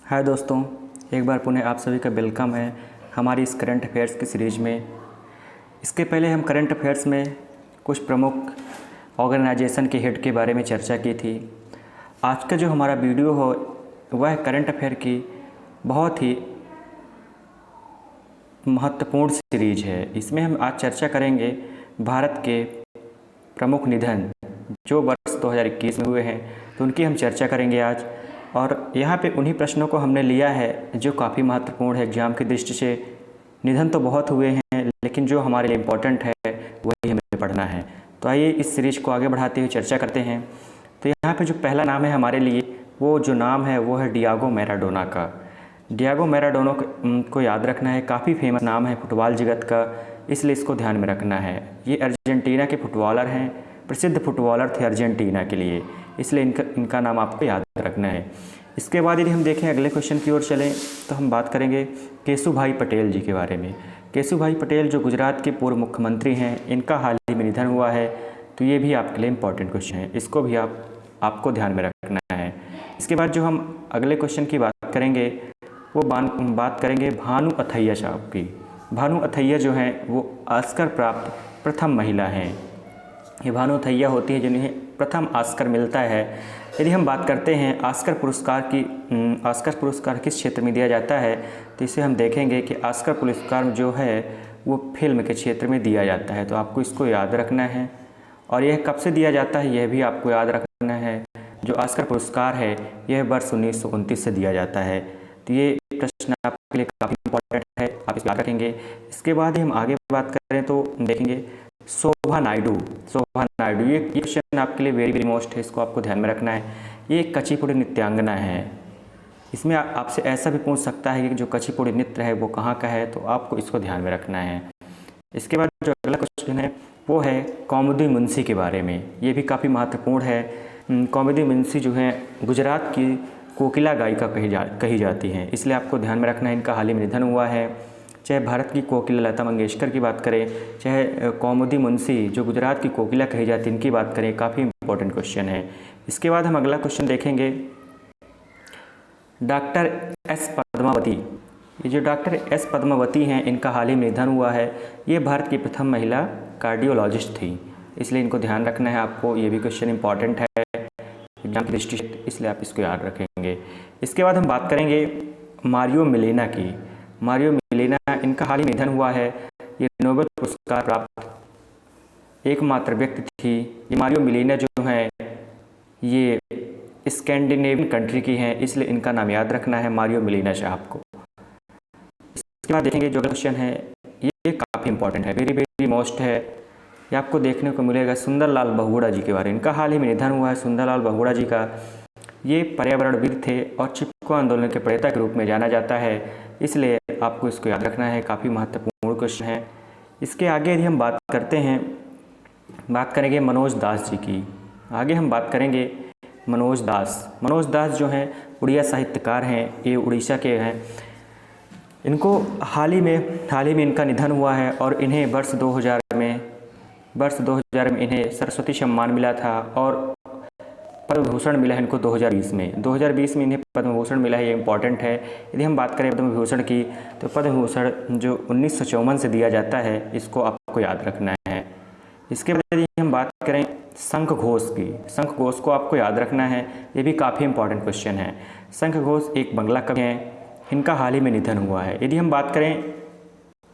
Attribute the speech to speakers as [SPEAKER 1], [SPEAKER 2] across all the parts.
[SPEAKER 1] हाय दोस्तों, एक बार पुनः आप सभी का वेलकम है हमारी इस करंट अफेयर्स की सीरीज़ में। इसके पहले हम करंट अफेयर्स में कुछ प्रमुख ऑर्गेनाइजेशन के हेड के बारे में चर्चा की थी। आज का जो हमारा वीडियो हो वह करंट अफेयर की बहुत ही महत्वपूर्ण सीरीज है। इसमें हम आज चर्चा करेंगे भारत के प्रमुख निधन जो वर्ष 2021 में हुए हैं, तो उनकी हम चर्चा करेंगे आज। और यहाँ पे उन्हीं प्रश्नों को हमने लिया है जो काफ़ी महत्वपूर्ण है एग्जाम की दृष्टि से। निधन तो बहुत हुए हैं, लेकिन जो हमारे लिए इम्पोर्टेंट है वही हमें पढ़ना है। तो आइए इस सीरीज को आगे बढ़ाते हुए चर्चा करते हैं। तो यहाँ पे जो पहला नाम है हमारे लिए, वो जो नाम है वो है डियागो मैराडोना का। डियागो मैराडोना को याद रखना है, काफ़ी फेमस नाम है फुटबॉल जगत का, इसलिए इसको ध्यान में रखना है। ये अर्जेंटीना के फुटबॉलर हैं, प्रसिद्ध फुटबॉलर थे अर्जेंटीना के लिए, इसलिए इनका नाम आपको याद रखना है। इसके बाद यदि हम देखें अगले क्वेश्चन की ओर चलें तो हम बात करेंगे केशुभाई पटेल जी के बारे में। केशुभाई पटेल जो गुजरात के पूर्व मुख्यमंत्री हैं, इनका हाल ही में निधन हुआ है, तो ये भी आपके लिए इम्पोर्टेंट क्वेश्चन है, इसको भी आपको ध्यान में रखना है। इसके बाद जो हम अगले क्वेश्चन की बात करेंगे वो बात करेंगे भानु अथैया साहब की। भानु अथैया जो हैं वो ऑस्कर प्राप्त प्रथम महिला हैं। ये भानु अथैया होती है जिन्हें प्रथम ऑस्कर मिलता है। यदि हम बात करते हैं ऑस्कर पुरस्कार किस क्षेत्र में दिया जाता है, तो इसे हम देखेंगे कि ऑस्कर पुरस्कार जो है वो फिल्म के क्षेत्र में दिया जाता है, तो आपको इसको याद रखना है। और यह कब से दिया जाता है यह भी आपको याद रखना है। जो ऑस्कर पुरस्कार है यह वर्ष 1929 से दिया जाता है। तो ये प्रश्न आपके लिए काफ़ी इंपॉर्टेंट है, आप इसको याद रखेंगे। इसके बाद ही हम आगे बात करें तो देखेंगे शोभा नायडू। ये क्वेश्चन आपके लिए वेरी मोस्ट है, इसको आपको ध्यान में रखना है। ये एक कुचिपुड़ी नृत्यांगना है। इसमें आपसे ऐसा भी पूछ सकता है कि जो कुचिपुड़ी नृत्य है वो कहाँ का है, तो आपको इसको ध्यान में रखना है। इसके बाद जो अगला क्वेश्चन है वो है कौमुदी मुंशी के बारे में। ये भी काफ़ी महत्वपूर्ण है। कौमुदी मुंशी जो है गुजरात की कोकिला गायिका कही जाती हैं, इसलिए आपको ध्यान में रखना है। इनका हाल ही में निधन हुआ है। चाहे भारत की कोकिला लता मंगेशकर की बात करें, चाहे कौमुदी मुंशी जो गुजरात की कोकिला कही जाती है इनकी बात करें, काफ़ी इंपॉर्टेंट क्वेश्चन है। इसके बाद हम अगला क्वेश्चन देखेंगे डॉक्टर एस पद्मावती। ये जो डॉक्टर एस पद्मावती हैं इनका हाल ही में निधन हुआ है। ये भारत की प्रथम महिला कार्डियोलॉजिस्ट थी, इसलिए इनको ध्यान रखना है आपको। ये भी क्वेश्चन इंपॉर्टेंट है एग्जाम की दृष्टि से, इसलिए आप इसको याद रखेंगे। इसके बाद हम बात करेंगे मारियो मिलेना की। मारियो मिलेना इनका हाल ही निधन हुआ है। ये नोबेल पुरस्कार प्राप्त एकमात्र व्यक्ति थी। ये मारियो मिलेना जो है ये स्कैंडिनेवियन कंट्री की हैं, इसलिए इनका नाम याद रखना है मारियो मिलेना साहब को। इसके बाद देखेंगे जो क्वेश्चन है ये काफ़ी इंपॉर्टेंट है, वेरी मोस्ट है। ये आपको देखने को मिलेगा सुंदरलाल बहुगुणा जी के बारे में। इनका हाल ही में निधन हुआ है सुंदरलाल बहुगुणा जी का। ये पर्यावरणविद थे और चिपको आंदोलन के प्रणेता के रूप में जाना जाता है, इसलिए आपको इसको याद रखना है, काफ़ी महत्वपूर्ण क्वेश्चन है। इसके आगे यदि हम बात करते हैं, बात करेंगे मनोज दास जी की। आगे हम बात करेंगे मनोज दास जो हैं उड़िया साहित्यकार हैं, ये उड़ीसा के हैं। इनको हाल ही में इनका निधन हुआ है और इन्हें वर्ष 2000 में इन्हें सरस्वती सम्मान मिला था और पद्म भूषण मिला है इनको 2020 में इन्हें पद्म भूषण मिला है, ये इंपॉर्टेंट है। यदि हम बात करें पद्म भूषण की, तो पद्म भूषण जो 1954 से दिया जाता है, इसको आपको याद रखना है। इसके बाद यदि हम बात करें शंख घोष की, शंख घोष को आपको याद रखना है, ये भी काफ़ी इंपॉर्टेंट क्वेश्चन है। शंख घोष एक बंगला कवि हैं, इनका हाल ही में निधन हुआ है। यदि हम बात करें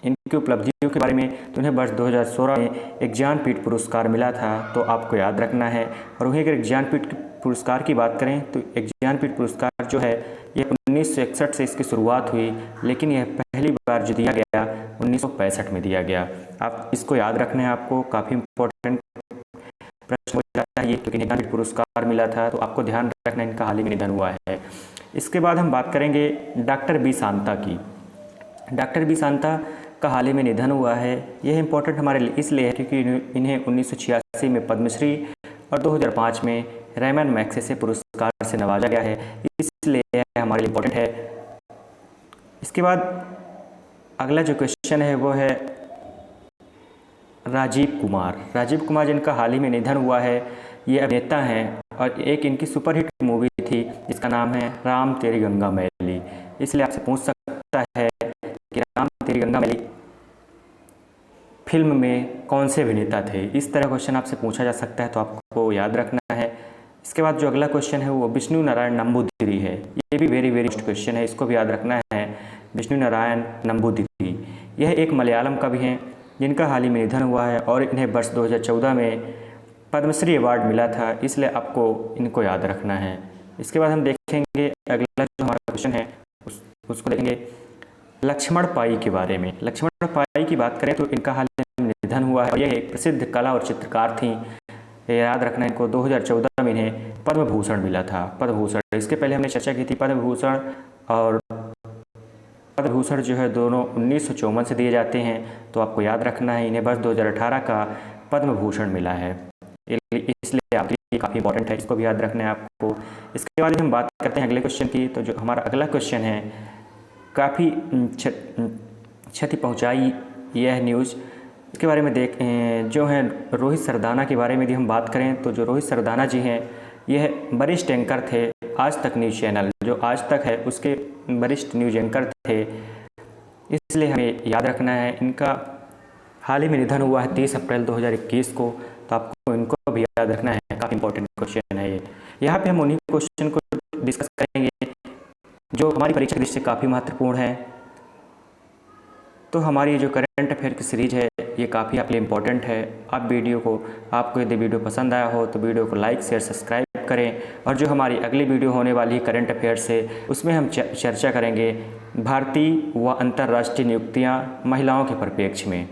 [SPEAKER 1] इनकी उपलब्धियों के बारे में, तो उन्हें वर्ष 2016 में एक ज्ञानपीठ पुरस्कार मिला था, तो आपको याद रखना है। और वहीं अगर ज्ञानपीठ पुरस्कार की बात करें तो एक ज्ञानपीठ पुरस्कार जो है ये 1961 से इसकी शुरुआत हुई, लेकिन यह पहली बार जो दिया गया 1965 में दिया गया। आप इसको याद रखना है, आपको काफ़ी इंपॉर्टेंट प्रश्न हो जाता है ये, क्योंकि ज्ञानपीठ पुरस्कार मिला था, तो आपको ध्यान रखना इनका हाल ही में निधन हुआ है। इसके बाद हम बात करेंगे डॉक्टर बी शांता की। डॉक्टर बी शांता का हाल ही में निधन हुआ है। यह इंपॉर्टेंट हमारे लिए इसलिए है क्योंकि इन्हें 1986 में पद्मश्री और 2005 में रैमन मैग्सेसे पुरस्कार से नवाजा गया है, इसलिए यह हमारे लिए इंपॉर्टेंट है। इसके बाद अगला जो क्वेश्चन है वो है राजीव कुमार जिनका हाल ही में निधन हुआ है। ये अभिनेता हैं और एक इनकी सुपरहिट मूवी थी जिसका का नाम है राम तेरी गंगा मैली। इसलिए आपसे पूछ सकता है कि राम तेरी गंगा मैली फिल्म में कौन से अभिनेता थे। इस तरह क्वेश्चन आपसे पूछा जा सकता है, तो आपको याद रखना है। इसके बाद जो अगला क्वेश्चन है वो विष्णु नारायण नंबूदिरी है। ये भी वेरी वेरी क्वेश्चन है, इसको भी याद रखना है। विष्णु नारायण नंबूदिरी यह एक मलयालम कवि हैं जिनका हाल ही में निधन हुआ है और इन्हें वर्ष 2014 में पद्मश्री अवार्ड मिला था, इसलिए आपको इनको याद रखना है। इसके बाद हम देखेंगे अगला जो हमारा क्वेश्चन है उसको देखेंगे लक्ष्मण पाई के बारे में। लक्ष्मण पाई की बात करें तो इनका हाल ही में निधन हुआ है और यह एक प्रसिद्ध कला और चित्रकार थी। याद रखना इनको 2014 में इन्हें पद्म भूषण मिला था। पद्म भूषण, इसके पहले हमने चर्चा की थी पद्म भूषण और पद्म भूषण जो है दोनों 1954 से दिए जाते हैं, तो आपको याद रखना है इन्हें वर्ष 2018 का पद्म भूषण मिला है, इसलिए आपके लिए काफ़ी इंपॉर्टेंट है, इसको भी याद रखना है आपको। इसके बाद हम बात करते हैं अगले क्वेश्चन की। तो जो हमारा अगला क्वेश्चन है काफ़ी क्षति पहुंचाई यह न्यूज़ के बारे में जो है रोहित सरदाना के बारे में यदि हम बात करें तो जो रोहित सरदाना जी हैं यह वरिष्ठ एंकर थे आज तक न्यूज़ चैनल, जो आज तक है उसके वरिष्ठ न्यूज़ एंकर थे, इसलिए हमें याद रखना है। इनका हाल ही में निधन हुआ है 30 अप्रैल 2021 को, तो आपको इनको भी याद रखना है। काफ़ी इंपॉर्टेंट क्वेश्चन है ये। यहाँ पे हम उन्हीं क्वेश्चन को डिस्कस करेंगे जो हमारी परीक्षा की दृष्टि से काफ़ी महत्वपूर्ण है। तो हमारी जो करंट अफेयर की सीरीज है ये काफ़ी आपके लिए इम्पोर्टेंट है। आपको यदि वीडियो पसंद आया हो तो वीडियो को लाइक शेयर सब्सक्राइब करें, और जो हमारी अगली वीडियो होने वाली है करंट अफेयर्स से उसमें हम चर्चा करेंगे भारतीय व अंतर्राष्ट्रीय नियुक्तियाँ महिलाओं के परिप्रेक्ष्य में।